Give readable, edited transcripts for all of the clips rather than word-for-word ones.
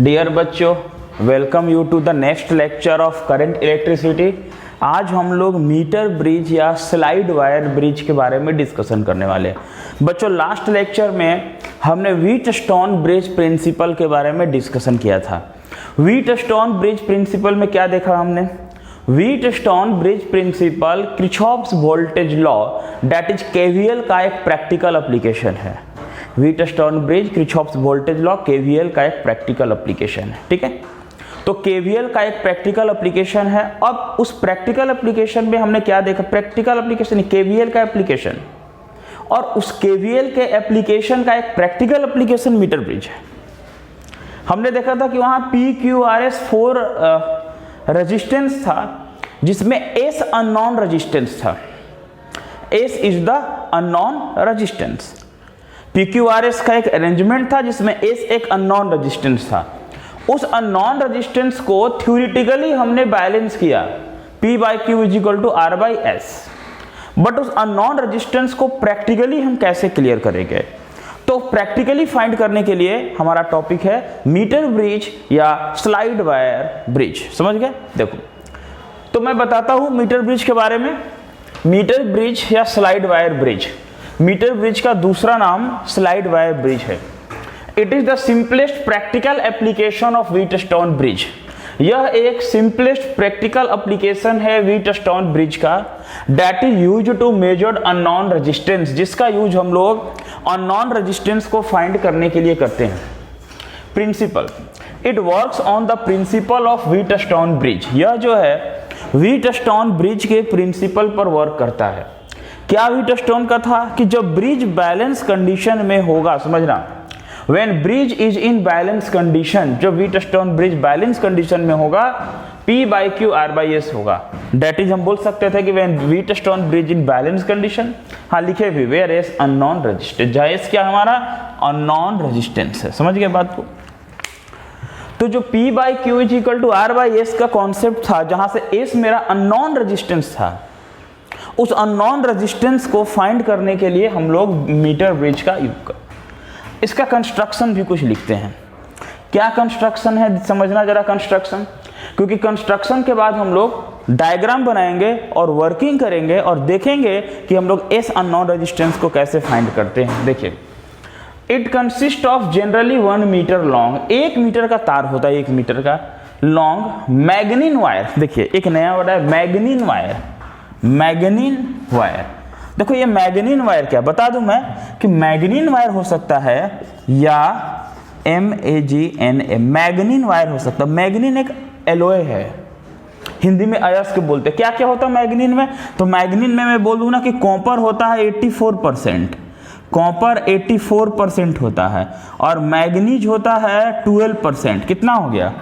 Dear बच्चों, welcome you to the next lecture of current electricity. आज हम लोग मीटर ब्रिज या स्लाइड वायर ब्रिज के बारे में डिस्कशन करने वाले हैं। बच्चों, लास्ट लेक्चर में हमने व्हीटस्टोन ब्रिज प्रिंसिपल के बारे में डिस्कशन किया था। व्हीटस्टोन ब्रिज प्रिंसिपल में क्या देखा हमने? Wheatstone bridge principle Kirchhoff's voltage law that is KVL का एक प्रैक्टिकल एप्लीकेशन है। Wheatstone bridge Kirchhoff's voltage law KVL का एक प्रैक्टिकल एप्लीकेशन है। ठीक है, तो केवीएल का एक प्रैक्टिकल एप्लीकेशन है। अब उस प्रैक्टिकल एप्लीकेशन में हमने क्या देखा? प्रैक्टिकल एप्लीकेशन केवीएल का एप्लीकेशन, और उस केवीएल के एप्लीकेशन का एक प्रैक्टिकल एप्लीकेशन मीटर ब्रिज है। हमने देखा था कि वहां PQRS 4 रेजिस्टेंस था, जिसमें S अननोन रेजिस्टेंस था। S is the unknown resistance. PQRS का एक अरेंजमेंट था जिसमें S एक अननोन रेजिस्टेंस था। उस अननोन रेजिस्टेंस को थ्योरेटिकली हमने बैलेंस किया, P/Q = R/S। बट उस अननोन रेजिस्टेंस को प्रैक्टिकली हम कैसे क्लियर करेंगे? तो प्रैक्टिकली फाइंड करने के लिए हमारा टॉपिक है मीटर ब्रिज या स्लाइड वायर ब्रिज। समझ गए? देखो, तो मैं बताता हूं मीटर ब्रिज के बारे में। मीटर ब्रिज या slide wire bridge, meter bridge का दूसरा नाम स्लाइड वायर ब्रिज है। It is the simplest practical application of Wheatstone bridge. यह एक सिंपलेस्ट प्रैक्टिकल एप्लीकेशन है व्हीटस्टोन ब्रिज का, that is use to measure unknown resistance, जिसका यूज हम लोग अननोन रेजिस्टेंस को फाइंड करने के लिए करते हैं। Principle, it works on the principle of Wheatstone bridge. यह जो है व्हीटस्टोन ब्रिज के प्रिंसिपल पर वर्क करता है। क्या व्हीटस्टोन का था कि जब ब्रिज बैलेंस कंडीशन में होगा, समझना, When bridge is in balance condition, जब व्हीटस्टोन ब्रिज बैलेंस कंडीशन में होगा, P/Q R/S होगा। That is हम बोल सकते थे कि when Wheatstone bridge in balance condition, हाँ लिखे भी, where S अननोन रेजिस्टेंस, जहाँ S क्या हमारा अननोन रेजिस्टेंस है। समझ गए बात को? तो जो P/Q = R/S का कॉन्सेप्ट था, जहां से S मेरा अननोन रेजिस्टेंस था, उस अननोन रेजिस्टेंस को फाइंड करने के लिए हम लोग मीटर ब्रिज का यूज करते हैं। इसका कंस्ट्रक्शन भी कुछ लिखते हैं। क्या कंस्ट्रक्शन है, समझना जरा कंस्ट्रक्शन, क्योंकि कंस्ट्रक्शन के बाद हम लोग डायग्राम बनाएंगे और वर्किंग करेंगे और देखेंगे कि हम लोग एस अननोन रेजिस्टेंस को कैसे फाइंड करते हैं। देखिए, it consist of generally 1 meter long, 1 meter का तार होता है, 1 मीटर का लॉन्ग मैग्नीन वायर। देखिए, एक नया वर्ड है मैग्नीन वायर। मैग्नीन वायर, देखो ये मैग्नीन वायर क्या बता दूं मैं कि मैग्नीन वायर हो सकता है या MAGNA, मैग्नीन वायर हो सकता है। मैग्नीन एक एलोय है, हिंदी में अयस्क बोलते हैं। क्या क्या होता है मैग्नीन में? तो मैग्नीन में मैं बोल दूं ना कि कॉपर होता है 84%, कॉपर 84% होता है, और मैग्नीज होता है 12%। कितना हो गया?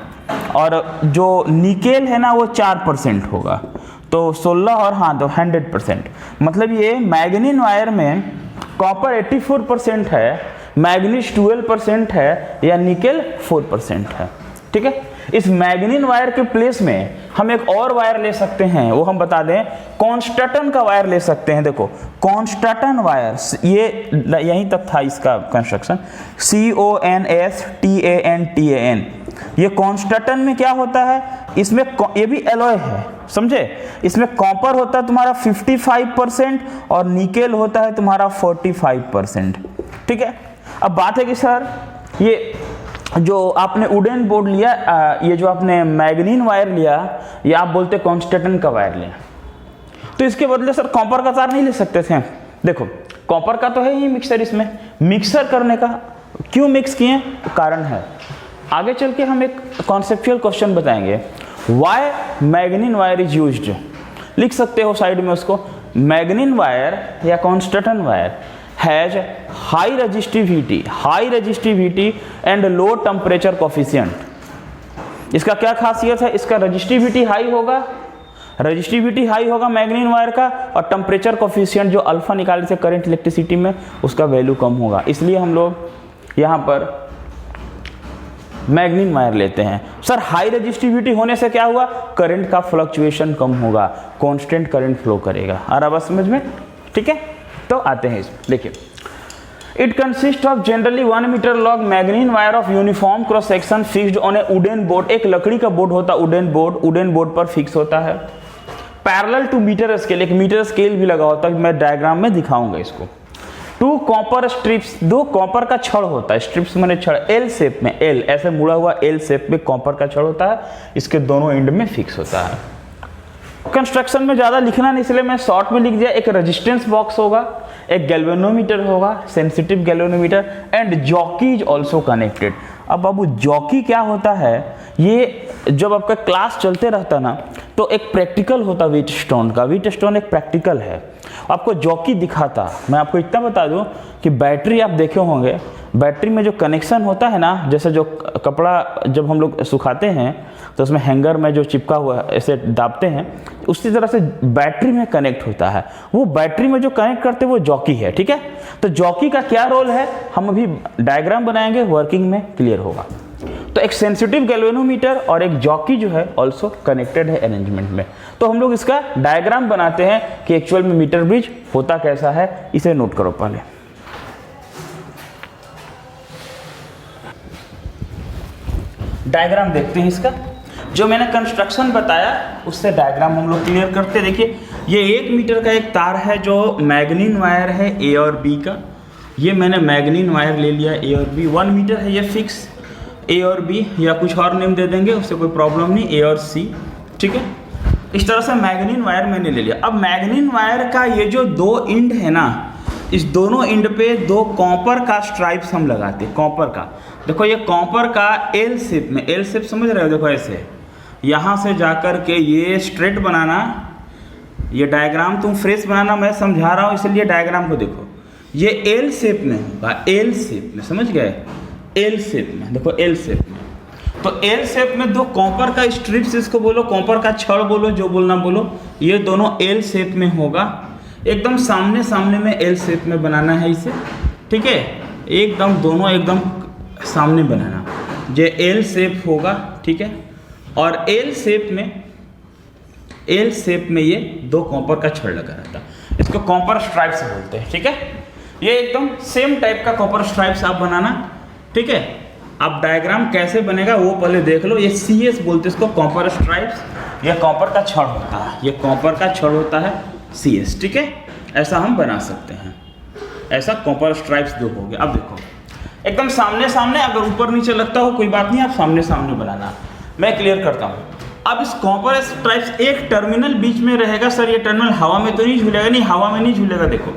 और जो निकेल है ना वो 4% होगा, तो 16 और हाँ तो 100%। मतलब ये मैग्नीन वायर में कॉपर 84% है, मैग्नीज 12% है, या निकेल 4% है। ठीक है, इस मैग्नीन वायर के प्लेस में हम एक और वायर ले सकते हैं, वो हम बता दें, कॉन्स्टेंटन का वायर ले सकते हैं। देखो, कॉन्स्टेंटन वायर, ये यहीं तक था इसका कंस्ट्रक्शन, CONSTANTAN। ये कॉन्स्टेंटन में क्या होता है? इसमें ये भी एलॉय है, समझे? इसमें कॉपर होता है तुम्हारा 55% और निकेल होता है तुम्हारा 45%। ठीक है, अब बात है कि सर ये जो आपने वुडन बोर्ड लिया, ये जो आपने मैग्नीन वायर लिया, ये आप बोलते कॉन्स्टेंटन का वायर लिया, तो इसके बदले सर कॉपर का तार नहीं ले सकते थे? देखो, कॉपर का तो है ही मिक्सर, इसमें मिक्सर करने का क्यों मिक्स किए? कारण है, आगे चल के हम एक कॉन्सेप्चुअल क्वेश्चन बताएंगे, why manganin wire is used. लिख सकते हो साइड में उसको, मैग्नीन वायर या constantan wire has high resistivity and low temperature coefficient. इसका क्या खासियत है? इसका रेजिस्टिविटी हाई होगा मैग्नीन वायर का, और टेम्परेचर कोफिशिएंट जो अल्फा निकालने से करंट इलेक्ट्रिसिटी में उसका वैल्यू कम होगा। इसलिए हम लोग यहाँ पर मैग्नीन वायर लेते हैं। सर हाई रेजिस्टिविटी होने से क्या हुआ? करंट का फ्लक्चुएशन कम होगा, कांस्टेंट करंट फ्लो करेगा। आ रहा बात समझ में? ठीक है, तो आते हैं इसमें। देखिए, It consists of generally 1 meter long मैग्नीन wire of uniform cross section fixed on A wooden board. एक लकड़ी का बोर्ड होता है वुडन बोर्ड पर फिक्स होता है। पैरेलल टू मीटर स्केल, एक मीटर स्केल भी लगा होता है, मैं डायग्राम में दिखाऊंगा इसको। 2 कॉपर स्ट्रिप्स, 2 कॉपर का छड़ होता है, स्ट्रिप्स मैंने छड़, एल शेप में, एल ऐसे मुड़ा हुआ एल शेप में कॉपर का छड़ होता है, इसके दोनों एंड में फिक्स होता है। कंस्ट्रक्शन में ज़्यादा लिखना नहीं इसलिए मैं शॉर्ट में लिख दिया। एक रेजिस्टेंस बॉक्स होगा, एक गैल्वेनोमीटर होगा, sensitive galvanometer and jockey is also connected. अब बाबू जॉकी क्या होता है, ये जब आपका क्लास चलते रहता ना तो एक प्रैक्टिकल होता व्हीटस्टोन का, व्हीटस्टोन एक प्रैक्टिकल है, आपको जॉकी दिखाता। मैं आपको इतना बता दूं कि बैटरी आप देखे होंगे, बैटरी में जो कनेक्शन होता है ना, जैसे जो कपड़ा जब हम लोग सुखाते हैं तो उसमें हैंगर में जो चिपका हुआ ऐसे दाबते हैं, उसी तरह से बैटरी में कनेक्ट होता है। वो बैटरी में जो कनेक्ट करते हैं वो जॉकी है, ठीक है। तो जॉकी का क्या रोल है हम अभी डायग्राम बनाएंगे, वर्किंग में क्लियर होगा। तो एक सेंसिटिव गैल्वेनोमीटर और एक जॉकी जो है ऑल्सो कनेक्टेड है अरेंजमेंट में। तो हम लोग इसका डायग्राम बनाते हैं कि एक्चुअल में मीटर ब्रिज होता कैसा है, इसे नोट करो पहले। डायग्राम देखते हैं इसका, जो मैंने कंस्ट्रक्शन बताया उससे डायग्राम हम लोग क्लियर करते हैं। देखिए ये 1 मीटर का एक तार है जो मैग्नीन वायर है ए और बी का, ये मैंने मैग्नीन वायर ले लिया ए और बी। 1 मीटर है ये फिक्स, ए और बी, या कुछ और नेम दे देंगे उससे कोई प्रॉब्लम नहीं, ए और सी, ठीक है। इस तरह से मैग्नीन वायर मैंने ले लिया। अब मैग्नीन वायर का ये जो 2 एंड है ना, इस दोनों एंड पे 2 कॉपर का स्ट्राइप्स हम लगाते हैं, कॉपर का। देखो ये कॉपर का एल शेप में, एल शेप समझ रहे हो, देखो ऐसे यहाँ से जाकर के ये स्ट्रेट बनाना, ये डायग्राम तुम फ्रेश बनाना, मैं समझा रहा हूँ इसलिए डायग्राम को देखो। ये एल शेप में होगा, एल शेप में, समझ गए, एल शेप में, देखो एल शेप में। तो एल शेप में 2 कॉपर का स्ट्रिप्स, इसको बोलो कॉपर का छड़ बोलो, जो बोलना बोलो, ये दोनों एल शेप में होगा। एकदम सामने सामने में एल शेप में बनाना है इसे, ठीक है, एकदम दोनों एकदम सामने बनाना, ये एल शेप होगा, ठीक है। और एल शेप में ये 2 कॉपर का छड़ लगा रहता, इसको कॉपर स्ट्राइप्स बोलते हैं, ठीक है। ये एकदम सेम टाइप का कॉपर स्ट्राइप्स आप बनाना, ठीक है। अब डायग्राम कैसे बनेगा वो पहले देख लो। ये CS बोलते हैं इसको, कॉपर स्ट्राइप्स, ये कॉपर का छड़ होता है, ये कॉपर का छड़ होता है CS, ठीक है। ऐसा हम बना सकते हैं, ऐसा कॉपर स्ट्राइप्स 2 हो गया। अब देखो एकदम सामने सामने, अगर ऊपर नीचे लगता हो कोई बात नहीं, आप सामने सामने बनाना, मैं क्लियर करता हूँ। अब इस कॉपर स्ट्राइप्स एक टर्मिनल बीच में रहेगा। सर ये टर्मिनल हवा में तो नहीं झूलेगा? नहीं, हवा में नहीं झूलेगा। देखो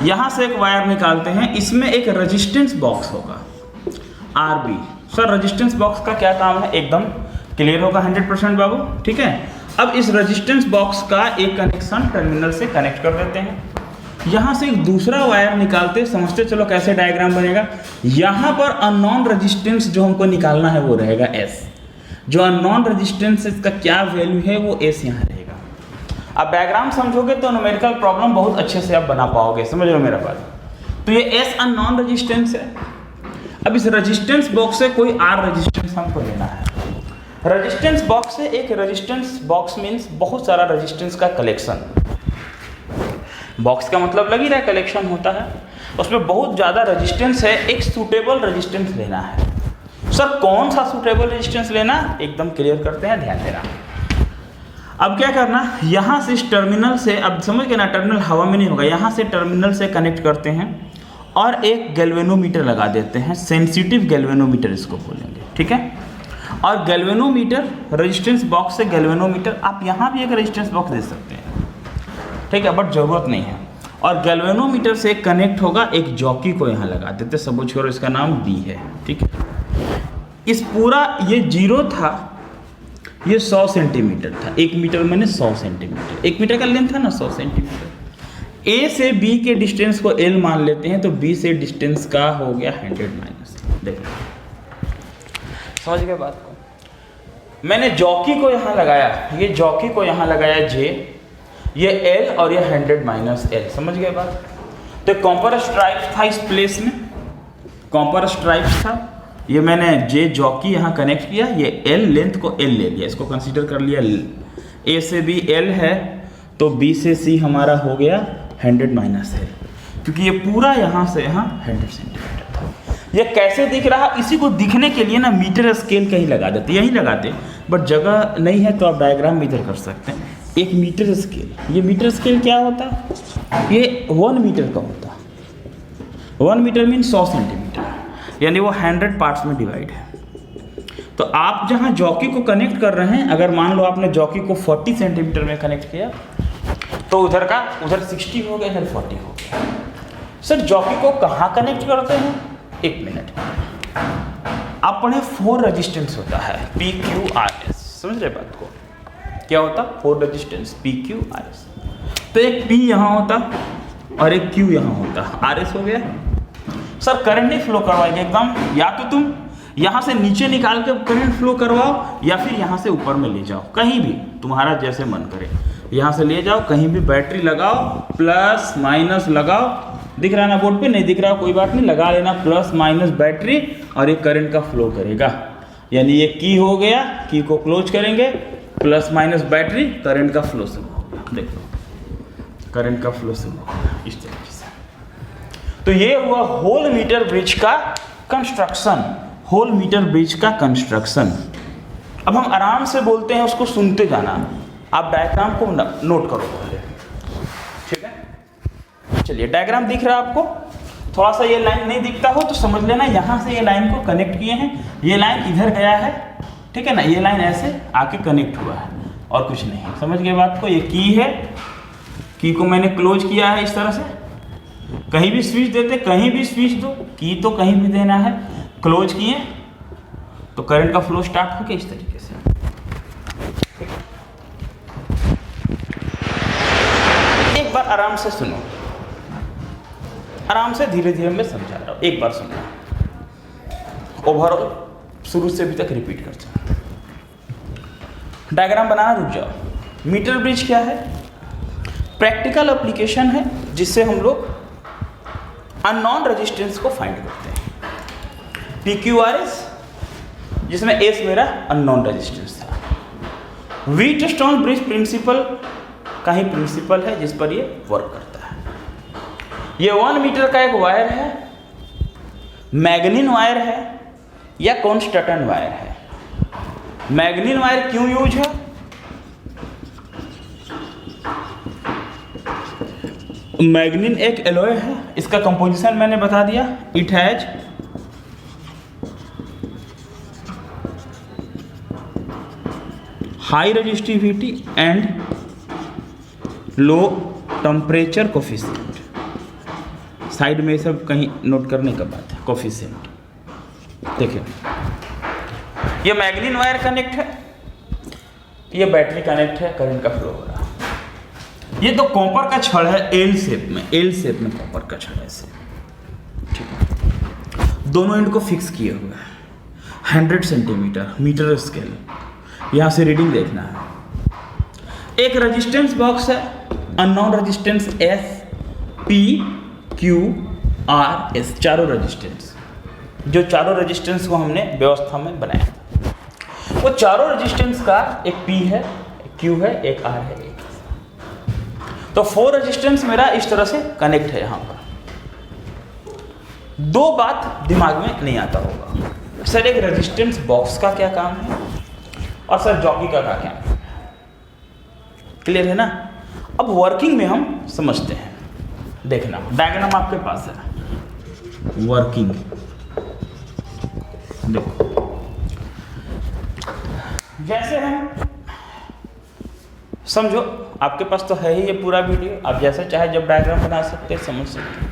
यहाँ से एक वायर निकालते हैं, इसमें एक रेजिस्टेंस बॉक्स होगा RB। सर रेजिस्टेंस बॉक्स का क्या काम है, एकदम क्लियर होगा 100% बाबू, ठीक है। अब इस रेजिस्टेंस बॉक्स का एक कनेक्शन टर्मिनल से कनेक्ट कर देते हैं। यहाँ से एक दूसरा वायर निकालते, समझते चलो कैसे डायग्राम बनेगा। यहाँ पर अननोन रेजिस्टेंस जो हमको निकालना है वो रहेगा S। जो अननोन रेजिस्टेंस इसका क्या वैल्यू है वो S यहाँ रहेगा। अब डायग्राम समझोगे तो न्यूमेरिकल प्रॉब्लम बहुत अच्छे से आप बना पाओगे, समझ लो मेरा बात। तो ये S अननोन रेजिस्टेंस है। अब इस रेजिस्टेंस बॉक्स से कोई R रेजिस्टेंस हमको लेना है। रेजिस्टेंस बॉक्स से एक रेजिस्टेंस बॉक्स मीन्स बहुत सारा रेजिस्टेंस का कलेक्शन। बॉक्स का मतलब लग ही रहा है कलेक्शन होता है, उसमें बहुत ज़्यादा रेजिस्टेंस है, एक सूटेबल रेजिस्टेंस लेना है। सर कौन सा सूटेबल रेजिस्टेंस लेना, एकदम क्लियर करते हैं, ध्यान देना। अब क्या करना, यहाँ से इस टर्मिनल से, अब समझ गए ना, टर्मिनल हवा में नहीं होगा, यहाँ से टर्मिनल से कनेक्ट करते हैं और एक गैल्वेनोमीटर लगा देते हैं, सेंसिटिव गैल्वेनोमीटर इसको बोलेंगे, ठीक है। और गैल्वेनोमीटर रेजिस्टेंस बॉक्स से गैल्वेनोमीटर, आप यहाँ भी एक रेजिस्टेंस बॉक्स दे सकते हैं, ठीक है, बट जरूरत नहीं है। और गैल्वेनोमीटर से कनेक्ट होगा एक जॉकी को यहाँ लगा देते, सब छोड़ो, इसका नाम B है, ठीक है। इस पूरा ये 0 था, ये 100 सेंटीमीटर था, 1 मीटर मैंने 100 सेंटीमीटर, 1 मीटर का लेंथ था ना 100 सेंटीमीटर। A से B के डिस्टेंस को L मान लेते हैं, तो B से डिस्टेंस का हो गया 100 माइनस। देखो समझ गए बात को। मैंने जॉकी को यहाँ लगाया, ये जॉकी को यहाँ लगाया J, ये L और ये 100 माइनस L, समझ गए बात। तो कॉपर स्ट्राइप्स था इस प्लेस में, कॉपर स्ट्राइप्स था, ये मैंने J जॉकी यहाँ कनेक्ट किया, ये L लेंथ को L ले लिया, इसको कंसीडर कर लिया। A से B L है तो B से C हमारा हो गया 100 माइनस L। क्योंकि ये पूरा यहाँ से यहाँ 100 सेंटीमीटर था। ये कैसे दिख रहा, इसी को दिखने के लिए ना मीटर स्केल कहीं लगा देते, यहीं लगाते, बट जगह नहीं है तो आप डायग्राम इधर कर सकते हैं। एक मीटर स्केल, ये मीटर स्केल क्या होता है, ये 1 मीटर का होता है। 1 मीटर मीन 100 सेंटीमीटर, यानी वो 100 पार्ट्स में डिवाइड है। तो आप जहाँ जॉकी को कनेक्ट कर रहे हैं, अगर मान लो आपने जॉकी को 40 सेंटीमीटर में कनेक्ट किया, तो उधर 60 हो गया, इधर 40 हो गया। सर जॉकी को कहाँ कनेक्ट करते हैं, 1 मिनट, आप पढ़े 4 रेजिस्टेंस होता है, PQRS, समझ रहे बात को, क्या होता, 4 रेजिस्टेंस PQRS। तो एक P यहाँ होता और एक Q यहाँ होता, RS हो गया। सर करंट नहीं फ्लो करवाएंगे एकदम, या तो तुम यहाँ से नीचे निकाल के करंट फ्लो करवाओ, या फिर यहाँ से ऊपर में ले जाओ, कहीं भी तुम्हारा जैसे मन करे, यहाँ से ले जाओ, कहीं भी बैटरी लगाओ, प्लस माइनस लगाओ, दिख रहा है ना बोर्ड पे, नहीं दिख रहा कोई बात नहीं, लगा लेना प्लस माइनस बैटरी, और ये करंट का फ्लो करेगा। यानी ये की हो गया, की को क्लोज करेंगे, प्लस माइनस बैटरी, करंट का फ्लो शुरू होगा। देखो करंट का फ्लो शुरू होगा इस तरीके से। तो ये हुआ होल मीटर ब्रिज का कंस्ट्रक्शन, होल मीटर ब्रिज का कंस्ट्रक्शन। अब हम आराम से बोलते हैं, उसको सुनते जाना, आप डायग्राम को नोट करो पहले, ठीक है। चलिए डायग्राम दिख रहा है आपको, थोड़ा सा ये लाइन नहीं दिखता हो तो समझ लेना, यहाँ से ये लाइन को कनेक्ट किए हैं, ये लाइन इधर गया है, ठीक है ना, ये लाइन ऐसे आके कनेक्ट हुआ है और कुछ नहीं, समझ गए बात को। ये की है, की को मैंने क्लोज किया है इस तरह से, कहीं भी स्विच देते, कहीं भी स्विच दो, की तो कहीं भी देना है, क्लोज किए तो करंट का फ्लो स्टार्ट हो गया इस तरीके से। एक बार आराम से सुनो, आराम से धीरे धीरे मैं समझा रहा हूं, एक बार सुनो, ओवरऑल शुरू से अभी तक रिपीट करते हैं। डायग्राम बनाना रुक जाओ। मीटर ब्रिज क्या है, प्रैक्टिकल एप्लीकेशन है जिससे हम लोग अननोन रेजिस्टेंस को फाइंड करते हैं। PQRS, जिसमें S मेरा अननोन रेजिस्टेंस था। व्हीटस्टोन ब्रिज प्रिंसिपल का ही प्रिंसिपल है जिस पर ये वर्क करता है। ये 1 मीटर का एक वायर है, मैग्नीन वायर है या कॉन्स्टेंटन वायर है। मैग्नीन वायर क्यों यूज है, मैग्नीन एक एलॉय है, इसका कंपोजिशन मैंने बता दिया, it has high resistivity and low temperature coefficient. Side में सब कहीं नोट करने का बात है, कोफिशिएंट। देखिए ये मैग्नीन वायर कनेक्ट है, ये बैटरी कनेक्ट है, करंट का फ्लो हो रहा है। ये तो कॉपर का छड़ है, एल शेप में कॉपर का छड़ है ऐसे, ठीक है। दोनों एंड को फिक्स किए हुए हैं, 100 सेंटीमीटर मीटर स्केल, यहाँ से रीडिंग देखना है। एक रेजिस्टेंस बॉक्स है, unknown resistance S, P, Q, R, S, चारों रेजिस्टेंस, जो चारों रेजिस्टेंस को हमने व्यवस्था में बनाया। वो चारों रेजिस्टेंस का एक P है, एक Q है, एक R है, एक S। तो 4 रेजिस्टेंस मेरा इस तरह से कनेक्ट है। यहाँ पर 2 बात दिमाग में नहीं आता होगा, सर एक रेजिस्टेंस बॉक्स का क्या काम है और सर जॉकी का क्या काम है, क्लियर है ना। अब वर्किंग में हम समझते हैं, देखना डायग्राम आपके पास है, वर्किंग देखो। जैसे हम समझो, आपके पास तो है ही ये पूरा वीडियो, आप जैसे चाहे जब डायग्राम बना सकते हैं, समझ सकते हैं।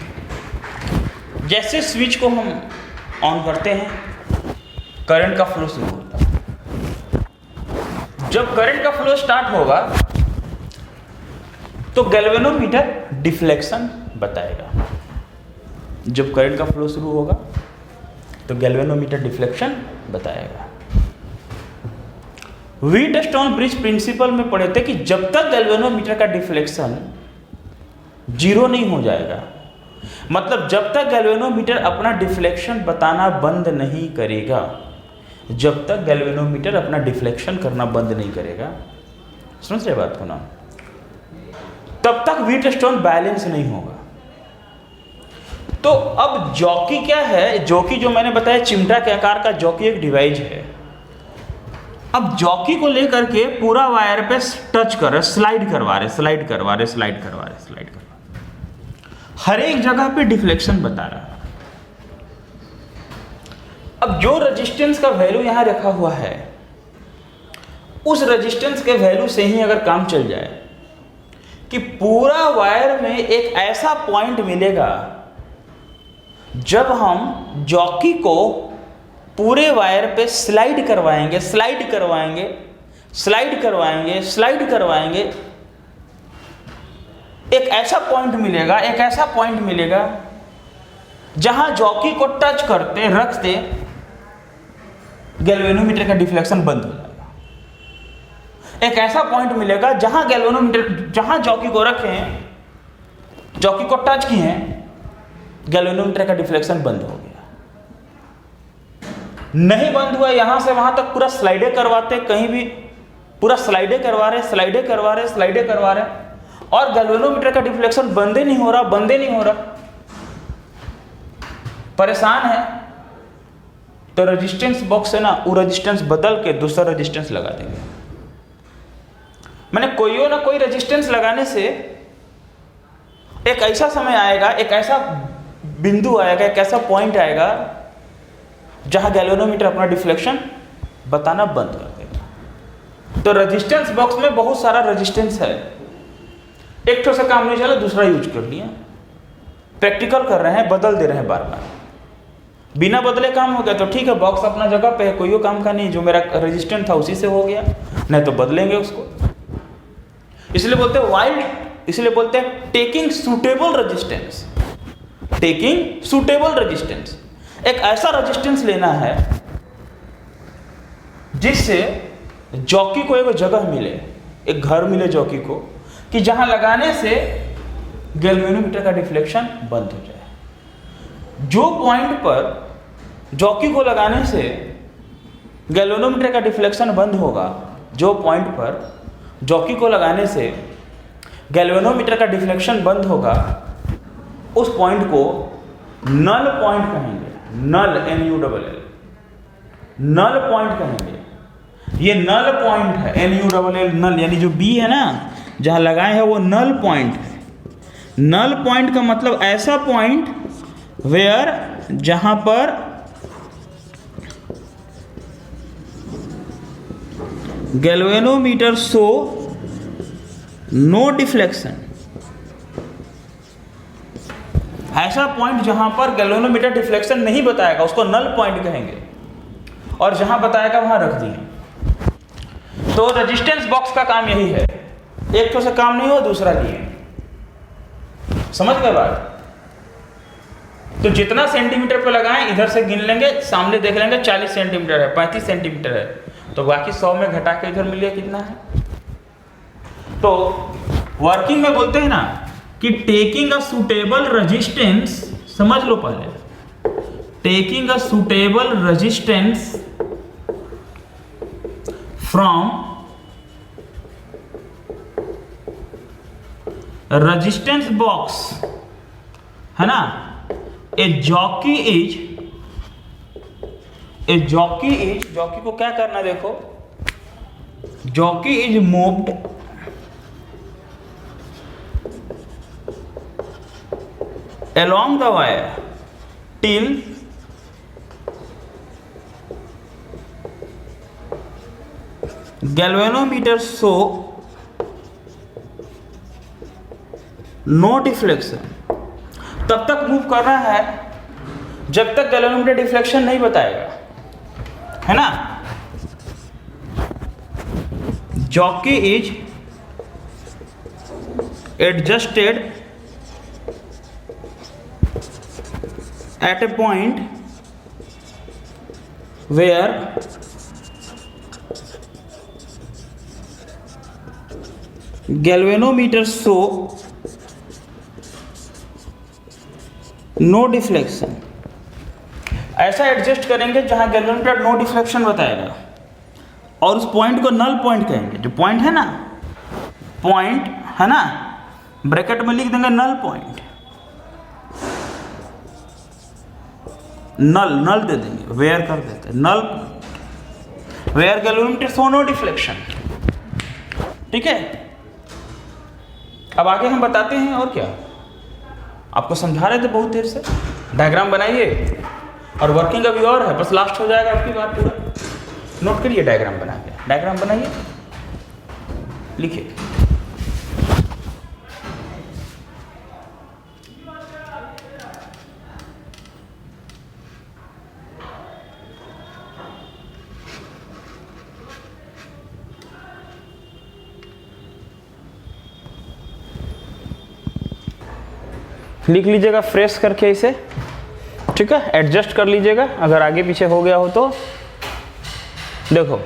जैसे स्विच को हम ऑन करते हैं, करंट का फ्लो शुरू होता है। जब करंट का फ्लो स्टार्ट होगा तो गैल्वेनोमीटर डिफ्लेक्शन बताएगा। जब करंट का फ्लो शुरू होगा तो गैल्वेनोमीटर डिफ्लेक्शन बताएगा। व्हीटस्टोन ब्रिज प्रिंसिपल में पढ़े थे कि जब तक गैल्वेनोमीटर का डिफ्लेक्शन 0 नहीं हो जाएगा, मतलब जब तक गैल्वेनोमीटर अपना डिफ्लेक्शन बताना बंद नहीं करेगा, जब तक गैल्वेनोमीटर अपना डिफ्लेक्शन करना बंद नहीं करेगा, समझ रहे बात को ना, तब तक व्हीटस्टोन बैलेंस नहीं होगा। तो अब जॉकी क्या है, जॉकी जो मैंने बताया चिमटा के आकार का जॉकी एक डिवाइस है। अब जॉकी को लेकर के पूरा वायर पे टच कर रहे, स्लाइड करवा रहे, हर एक जगह पे डिफ्लेक्शन बता रहा है। अब जो रेजिस्टेंस का वैल्यू यहां रखा हुआ है, उस रेजिस्टेंस के वैल्यू से ही अगर काम चल जाए कि पूरा वायर में एक ऐसा पॉइंट मिलेगा जब हम जॉकी को पूरे वायर पे स्लाइड करवाएंगे, एक ऐसा पॉइंट मिलेगा जहां जॉकी को टच करते रखते गैल्वेनोमीटर का डिफ्लेक्शन बंद हो जाएगा। एक ऐसा पॉइंट मिलेगा जहां जॉकी को रखें, जॉकी को टच किए, गैल्वेनोमीटर का डिफ्लेक्शन बंद हो गया। नहीं बंद हुआ, यहां से वहां तक पूरा स्लाइडे करवाते, कहीं भी पूरा स्लाइडे करवा रहे और गैल्वेनोमीटर का डिफ्लेक्शन बंदे नहीं हो रहा, परेशान है, तो रेजिस्टेंस बॉक्स है ना, वो रेजिस्टेंस बदल के दूसरा रेजिस्टेंस लगा देंगे। मैंने कोई ना कोई रेजिस्टेंस लगाने से एक ऐसा समय आएगा, एक ऐसा बिंदु आएगा, एक ऐसा पॉइंट आएगा जहां गैल्वेनोमीटर अपना डिफ्लेक्शन बताना बंद कर देगा। तो रेजिस्टेंस बॉक्स में बहुत सारा रेजिस्टेंस है, एक तो से काम नहीं चला, दूसरा यूज कर लिया, प्रैक्टिकल कर रहे हैं, बदल दे रहे हैं बार बार, बिना बदले काम हो गया तो ठीक है, बॉक्स अपना जगह पे है, कोई काम का नहीं, जो मेरा रेजिस्टेंट था उसी से हो गया, नहीं तो बदलेंगे उसको। इसलिए बोलते हैं टेकिंग सुटेबल रेजिस्टेंस। एक ऐसा रेजिस्टेंस लेना है जिससे जॉकी को एक जगह मिले, एक घर मिले जॉकी को, कि जहां लगाने से गैल्वेनोमीटर का डिफ्लेक्शन बंद हो जाए। जो पॉइंट पर जॉकी को लगाने से गैल्वेनोमीटर का डिफ्लेक्शन बंद होगा, जो पॉइंट पर जॉकी को लगाने से गैल्वेनोमीटर का डिफ्लेक्शन बंद होगा, उस पॉइंट को नल पॉइंट कहेंगे। नल NULL, नल पॉइंट कहेंगे। ये नल पॉइंट है, NULL, नल, यानी जो बी है ना जहां लगाए हैं वो नल पॉइंट है। नल पॉइंट का मतलब ऐसा पॉइंट वेयर जहां पर गैल्वेनोमीटर शो नो डिफ्लेक्शन, ऐसा पॉइंट जहां पर गैल्वेनोमीटर डिफ्लेक्शन नहीं बताएगा उसको नल पॉइंट कहेंगे, और जहां बताएगा वहां रख दिए। तो रेजिस्टेंस बॉक्स का काम यही है, एक तो से काम नहीं हो, दूसरा लिए। समझ गए बात? तो जितना सेंटीमीटर पे लगाएं, इधर से गिन लेंगे, सामने देख लेंगे 40 सेंटीमीटर है, 35 सेंटीमीटर है, तो बाकी 100 में घटा के इधर मिलिए कितना है। तो वर्किंग में बोलते हैं ना कि टेकिंग अ सुटेबल रेजिस्टेंस, समझ लो पहले, taking a suitable resistance from resistance box, है ना, जॉकी को क्या करना, देखो, jockey is moved along the wire till galvanometer show no deflection। तब तक मूव करना है जब तक गैल्वेनोमीटर डिफ्लेक्शन नहीं बताएगा, है ना। Jockey is adjusted at a point where galvanometer show no deflection। ऐसा एडजस्ट करेंगे जहां गैल्वेनोमीटर नो डिफ्लेक्शन बताएगा, और उस पॉइंट को नल पॉइंट कहेंगे। जो पॉइंट है ना, ब्रैकेट में लिख देंगे नल पॉइंट। नल दे देंगे, वेयर कर देते हैं, null where galvanometer show no deflection. ठीक है, अब आगे हम बताते हैं और क्या, आपको समझा रहे थे बहुत देर से। डायग्राम बनाइए और वर्किंग अभी और है, बस लास्ट हो जाएगा आपकी बात पूरा। नोट करिए, डायग्राम बना के, डायग्राम बनाइए, लिखिए। लिख लीजिएगा फ्रेश करके इसे, ठीक है, एडजस्ट कर लीजिएगा अगर आगे पीछे हो गया हो तो। देखो,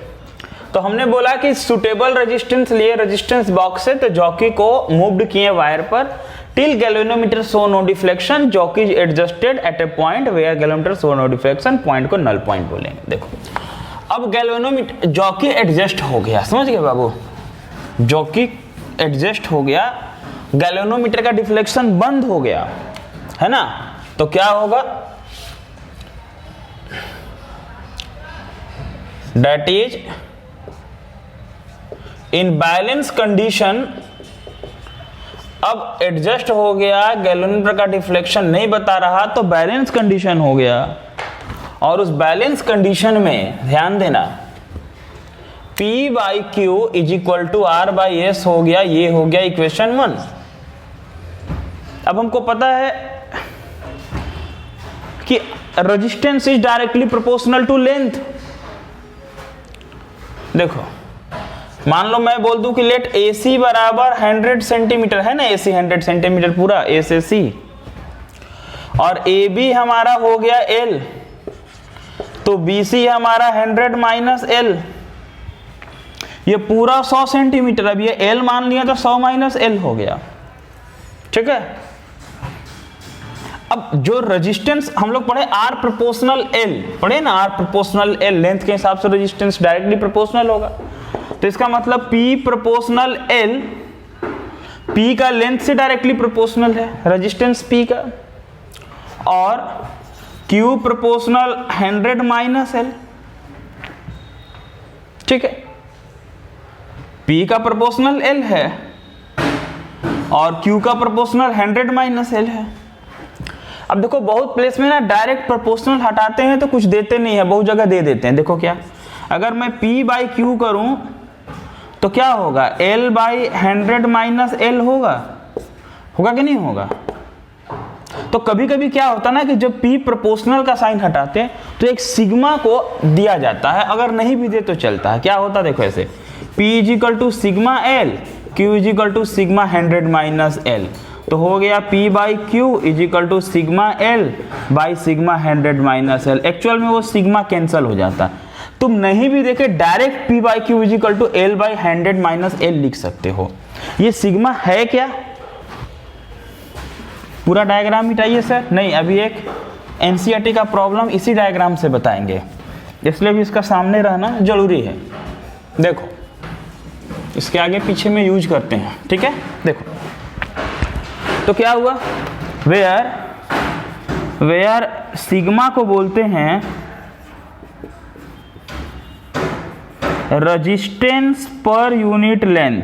तो हमने बोला कि सुटेबल रेजिस्टेंस लिए रेजिस्टेंस बॉक्स से, तो जॉकी को मूव्ड किए वायर पर till galvanometer show no deflection, jockey is adjusted at a point where galvanometer show no deflection, point को नल पॉइंट बोलेंगे। देखो, अब गैल्वेनोमीटर जॉकी एडजस्ट हो गया, समझ गए बाबू, जॉकी एडजस्ट हो गया, गैल्वेनोमीटर का डिफ्लेक्शन बंद हो गया, है ना, तो क्या होगा, that is in balance condition. अब एडजस्ट हो गया, गैल्वेनोमीटर का डिफ्लेक्शन नहीं बता रहा, तो बैलेंस कंडीशन हो गया, और उस बैलेंस कंडीशन में ध्यान देना, P by Q is equal to R by S हो गया, ये हो गया इक्वेशन 1। अब हमको पता है कि resistance is directly proportional to length. देखो, मान लो मैं बोल दूं कि लेट AC बराबर 100 सेंटीमीटर है ना, AC 100 सेंटीमीटर पूरा A से C, और AB हमारा हो गया L, तो BC हमारा 100 माइनस L, ये पूरा 100 सेंटीमीटर। अब ये L मान लिया तो 100 माइनस L हो गया, ठीक है। अब जो रेजिस्टेंस हम लोग पढ़े R प्रोपोर्शनल L, पढ़े ना, R प्रोपोर्शनल L, लेंथ के हिसाब से रेजिस्टेंस डायरेक्टली प्रोपोर्शनल होगा, तो इसका मतलब P प्रोपोर्शनल L, P का लेंथ से डायरेक्टली प्रोपोर्शनल है रेजिस्टेंस P का, और Q प्रोपोर्शनल 100 माइनस L, ठीक है। P का प्रोपोर्शनल L है और Q का प्रोपोर्शनल 100 माइनस L है। अब देखो, बहुत प्लेस में ना डायरेक्ट प्रोपोर्शनल हटाते हैं तो कुछ देते नहीं है, बहुत जगह दे देते हैं। देखो क्या, अगर मैं P बाई Q करूं तो क्या होगा, L बाई 100 माइनस L होगा कि नहीं होगा। तो कभी कभी क्या होता ना कि जब P प्रोपोर्शनल का साइन हटाते हैं तो एक सिग्मा को दिया जाता है, अगर नहीं भी दे तो चलता है। क्या होता है, देखो ऐसे, P is equal to sigma L, Q is equal to sigma 100 minus L, तो हो गया P by Q is equal to sigma L by sigma 100 minus L। Actual में वो सिग्मा कैंसल हो जाता, तुम नहीं भी देखे direct P by Q is equal to L by 100 minus L लिख सकते हो। ये सिग्मा है क्या, पूरा डायग्राम मिटाइए सर, नहीं, अभी एक NCERT का प्रॉब्लम इसी डायग्राम से बताएंगे, इसलिए भी इसका सामने रहना जरूरी है। देखो, इसके आगे पीछे में यूज करते हैं, ठीक है। देखो, तो क्या हुआ, वेयर सिग्मा को बोलते हैं resistance per unit length,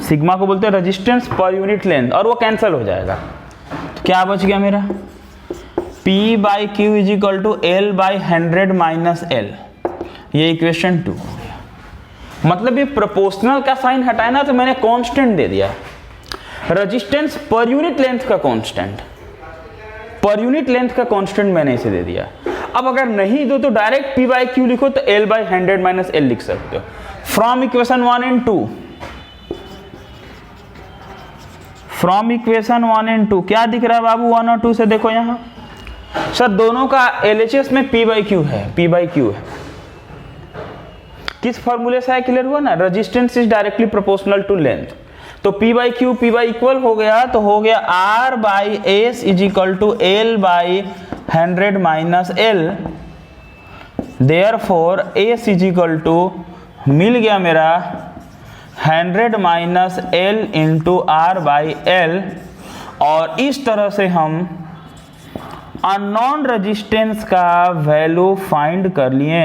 sigma को बोलते हैं रेजिस्टेंस पर यूनिट लेंथ, और वो कैंसिल हो जाएगा। तो क्या बच गया मेरा, P by Q is equal to L by 100 minus L, ये इक्वेशन 2 हो गया। मतलब ये प्रोपोर्शनल का साइन हटाया ना, तो मैंने कांस्टेंट दे दिया, रेजिस्टेंस पर यूनिट लेंथ का कांस्टेंट, पर यूनिट लेंथ का कांस्टेंट मैंने इसे दे दिया। अब अगर नहीं दो तो डायरेक्ट P बाई क्यू लिखो, तो L बाई 100 माइनस L लिख सकते हो from equation 1 and 2। From equation 1 and 2 क्या दिख रहा है बाबू, 1 और 2 से देखो यहाँ सर, दोनों का LHS में P बाई क्यू है, P बाई क्यू है। किस फॉर्मूले से क्लियर हुआ ना, resistance is directly proportional to length, तो P by Q P by equal हो गया, तो हो गया R by S is equal to L by 100 minus L, therefore S is equal to मिल गया मेरा 100 minus L into R by L, और इस तरह से हम अननोन रेजिस्टेंस का वैल्यू फाइंड कर लिए।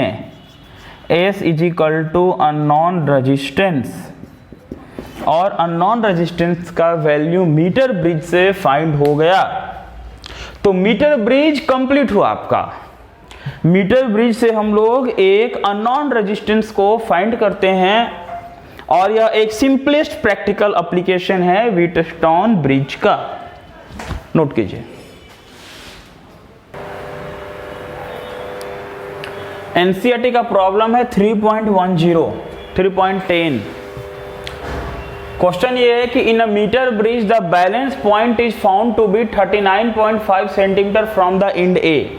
S is equal to unknown resistance, और अननोन रेजिस्टेंस का वैल्यू मीटर ब्रिज से फाइंड हो गया। तो मीटर ब्रिज कंप्लीट हुआ आपका। मीटर ब्रिज से हम लोग एक अननोन रेजिस्टेंस को फाइंड करते हैं, और यह एक सिंपलेस्ट प्रैक्टिकल एप्लीकेशन है व्हीटस्टोन ब्रिज का। नोट कीजिए, एनसीईआरटी का प्रॉब्लम है 3.10 3.10। क्वेश्चन ये है कि in a metre bridge the balance point is found to be 39.5 centimetre from the end A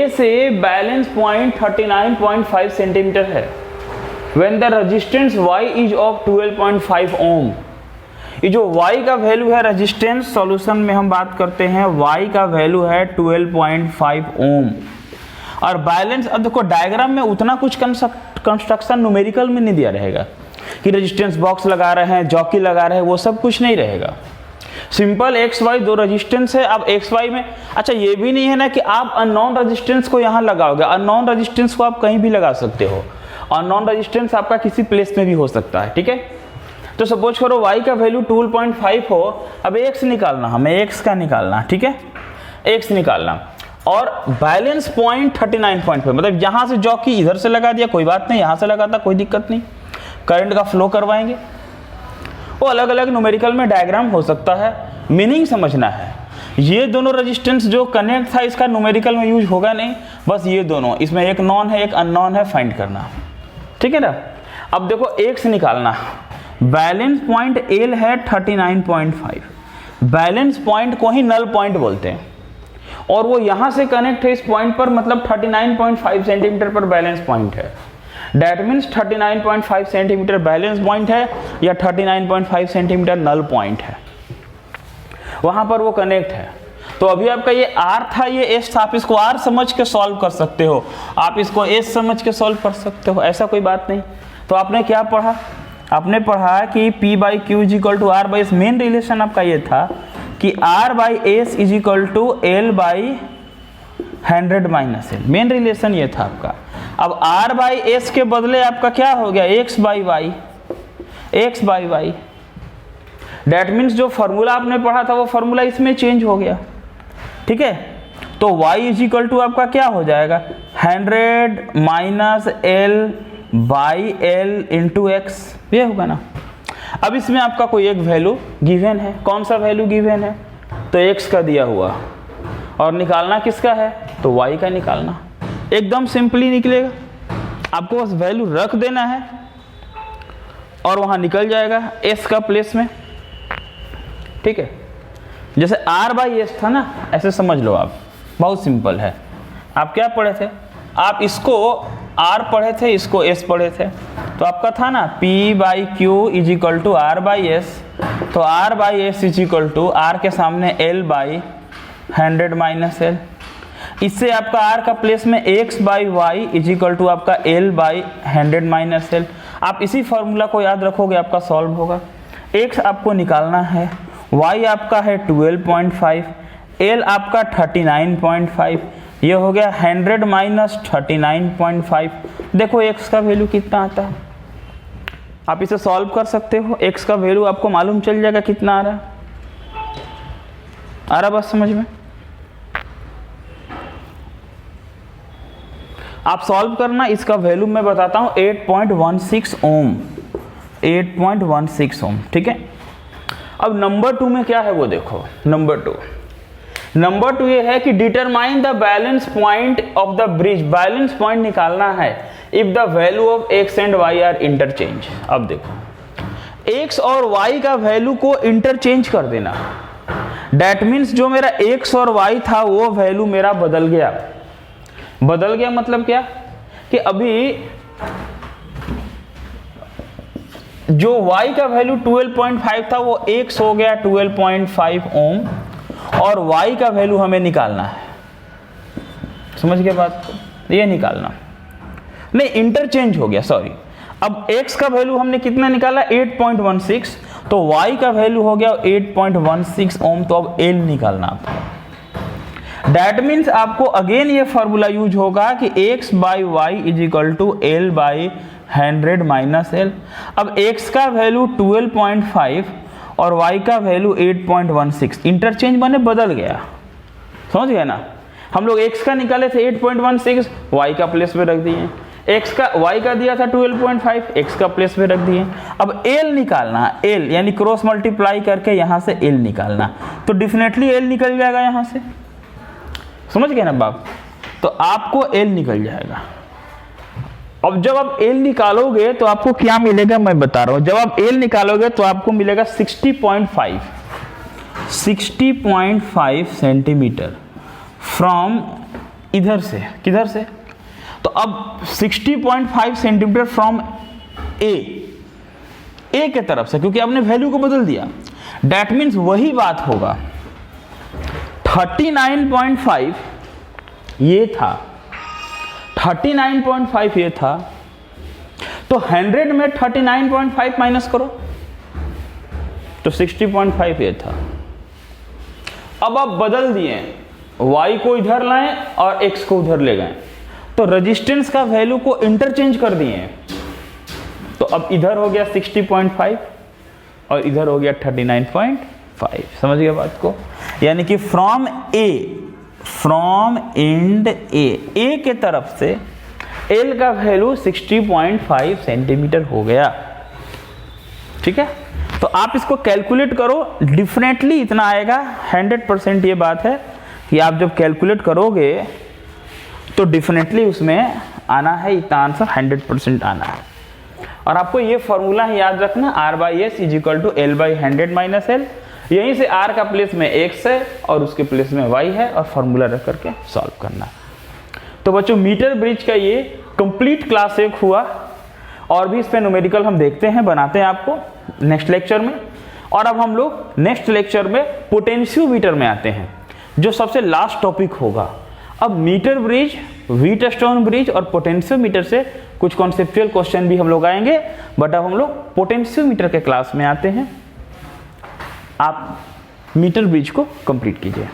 से बैलेंस पॉइंट 39.5 सेंटीमीटर है। When the resistance Y is of 12.5 ohm. ये जो Y का वैल्यू है रेजिस्टेंस, सॉल्यूशन में हम बात करते हैं Y का वैल्यू है 12.5 ओम। और बैलेंस, अब देखो डायग्राम में उतना कुछ कंस्ट्रक्शन न्यूमेरिकल में नहीं दिया रहेगा कि रेजिस्टेंस बॉक्स लगा रहे हैं, जॉकी लगा रहे हैं, वो सब कुछ नहीं रहेगा। सिंपल एक्स वाई दो रेजिस्टेंस है। अब एक्स वाई में अच्छा ये भी नहीं है ना कि आप अननोन रेजिस्टेंस को यहाँ लगाओगे। अननोन रेजिस्टेंस को आप कहीं भी लगा सकते हो। अननोन रेजिस्टेंस आपका किसी प्लेस में भी हो सकता है, ठीक है। तो सपोज करो y का वैल्यू 12.5 हो। अब x निकालना, हमें x का निकालना, ठीक है, x निकालना। और बैलेंस पॉइंट 39.5, मतलब यहाँ से जॉकी इधर से लगा दिया, कोई बात नहीं, यहाँ से लगाता कोई दिक्कत नहीं। करंट का फ्लो करवाएंगे, वो अलग अलग न्यूमेरिकल में डायग्राम हो सकता है, मीनिंग समझना है। ये दोनों रेजिस्टेंस जो कनेक्ट था इसका न्यूमेरिकल में यूज होगा नहीं, बस ये दोनों, इसमें एक नॉन है एक अननोन है, फाइंड करना, ठीक है ना। अब देखो एक्स निकालना, बैलेंस पॉइंट एल है 39.5, बैलेंस पॉइंट को ही नल पॉइंट बोलते हैं, और वो यहाँ से कनेक्ट है इस पॉइंट पर, मतलब 39.5 सेंटीमीटर पर बैलेंस पॉइंट है। That means 39.5 centimetre balance point है या 39.5 सेंटीमीटर नल पॉइंट है, वहां पर वो कनेक्ट है। तो अभी आपका ये R था, ये S था, आप इसको R समझ के सॉल्व कर सकते हो, आप इसको S समझ के सॉल्व कर सकते हो, ऐसा कोई बात नहीं। तो आपने क्या पढ़ा, आपने पढ़ा कि P by Q is equal to R by S. Main relation आपका ये था कि R by S is equal to L by 100 minus L, main relation ये था आपका। अब R बाई एस के बदले आपका क्या हो गया, x by Y, x by Y. That means जो फॉर्मूला आपने पढ़ा था वो फॉर्मूला इसमें चेंज हो गया, ठीक है। तो y इज इक्वल टू आपका क्या हो जाएगा, 100 minus L by L into x, ये होगा ना। अब इसमें आपका कोई एक वैल्यू गिवन है, कौन सा वैल्यू गिवन है, तो x का दिया हुआ, और निकालना किसका है, तो y का निकालना। एकदम सिंपली निकलेगा, आपको बस वैल्यू रख देना है और वहां निकल जाएगा s का प्लेस में, ठीक है। जैसे R बाई एस था ना, ऐसे समझ लो आप, बहुत सिंपल है। आप क्या पढ़े थे, आप इसको R पढ़े थे, इसको S पढ़े थे, तो आपका था ना P by Q is equal to R by S. तो R by S is equal to R के सामने L बाई 100 माइनस एल। इससे आपका R का प्लेस में x by Y is equal to आपका L बाई 100 माइनस एल। आप इसी फॉर्मूला को याद रखोगे, आपका सॉल्व होगा। x आपको निकालना है, y आपका है 12.5, L आपका 39.5, ये हो गया 100 माइनस 39.5। देखो x का वैल्यू कितना आता है, आप इसे सॉल्व कर सकते हो। x का वैल्यू आपको मालूम चल जाएगा कितना आ रहा बात समझ में। आप सॉल्व करना, इसका वैल्यू मैं बताता हूं 8.16 ओम, 8.16 ओम, ठीक है। अब नंबर 2 में क्या है वो देखो, नंबर 2 ये है कि determine the balance point of the bridge. Balance point निकालना है if the value of x and y are interchange. अब देखो x और y का वैल्यू को इंटरचेंज कर देना, डेट मीन्स जो मेरा x और y था वो वैल्यू मेरा बदल गया। बदल गया मतलब क्या कि अभी जो y का वैल्यू 12.5 था वो x हो गया 12.5 ओम, और y का वैल्यू हमें निकालना है। समझ गए बात को, ये निकालना नहीं, इंटरचेंज हो गया, सॉरी। अब x का वैल्यू हमने कितना निकाला 8.16, तो y का वैल्यू हो गया 8.16 ओम। तो अब L निकालना आपको, दैट मीन्स आपको अगेन ये फॉर्मूला यूज होगा कि x by Y is equal to L by 100 minus L. अब x का वैल्यू 12.5 और y का वैल्यू 8.16, इंटरचेंज बने बदल गया, समझ गए ना। हम लोग x का निकाले थे 8.16, y का प्लेस पे रख दिए, y का दिया था 12.5, x का प्लेस पे रख दिए। अब l निकालना, l यानी क्रॉस मल्टीप्लाई करके यहाँ से l निकालना, तो डेफिनेटली l निकल जाएगा यहाँ से, समझ गए ना बाप। तो आपको l निकल जाएगा। अब जब आप l निकालोगे तो आपको क्या मिलेगा मैं बता रहा हूँ। जब आप l निकालोगे तो आपको मिलेगा 60.5 सेंटीमीटर फ्रॉम इधर से, किधर से, तो अब 60.5 सेंटीमीटर फ्रॉम ए के तरफ से, क्योंकि आपने वैल्यू को बदल दिया। दैट मीन्स वही बात होगा, 39.5 ये था, 39.5 ये था, तो 100 में 39.5 माइनस करो तो 60.5 ये था। अब आप बदल दिए, y को इधर लाएं और x को उधर ले गए, तो रेजिस्टेंस का वैल्यू को इंटरचेंज कर दिए, तो अब इधर हो गया 60.5 और इधर हो गया 39.5। समझ गए बात को। यानी कि फ्रॉम एंड ए के तरफ से L का वैल्यू 60.5 सेंटीमीटर हो गया, ठीक है। तो आप इसको कैलकुलेट करो, डिफरेंटली इतना आएगा। 100% ये बात है कि आप जब कैलकुलेट करोगे तो डिफरेंटली उसमें आना है, इतना आंसर 100% आना है। और आपको ये फॉर्मूला याद रखना, R by S is equal to L by 100 minus L. यहीं से R का प्लेस में x है और उसके प्लेस में y है, और फॉर्मूला रख करके सॉल्व करना। तो बच्चों मीटर ब्रिज का ये कंप्लीट क्लास 1 हुआ, और भी इस पे न्यूमेरिकल हम देखते हैं, बनाते हैं आपको नेक्स्ट लेक्चर में। और अब हम लोग नेक्स्ट लेक्चर में पोटेंशियोमीटर में आते हैं, जो सबसे लास्ट टॉपिक होगा। अब मीटर ब्रिज, व्हीटस्टोन ब्रिज और पोटेंशियोमीटर से कुछ कॉन्सेप्चुअल क्वेश्चन भी हम लोग आएंगे, बट अब हम लोग पोटेंशियोमीटर के क्लास में आते हैं। आप मीटर ब्रिज को कंप्लीट कीजिए।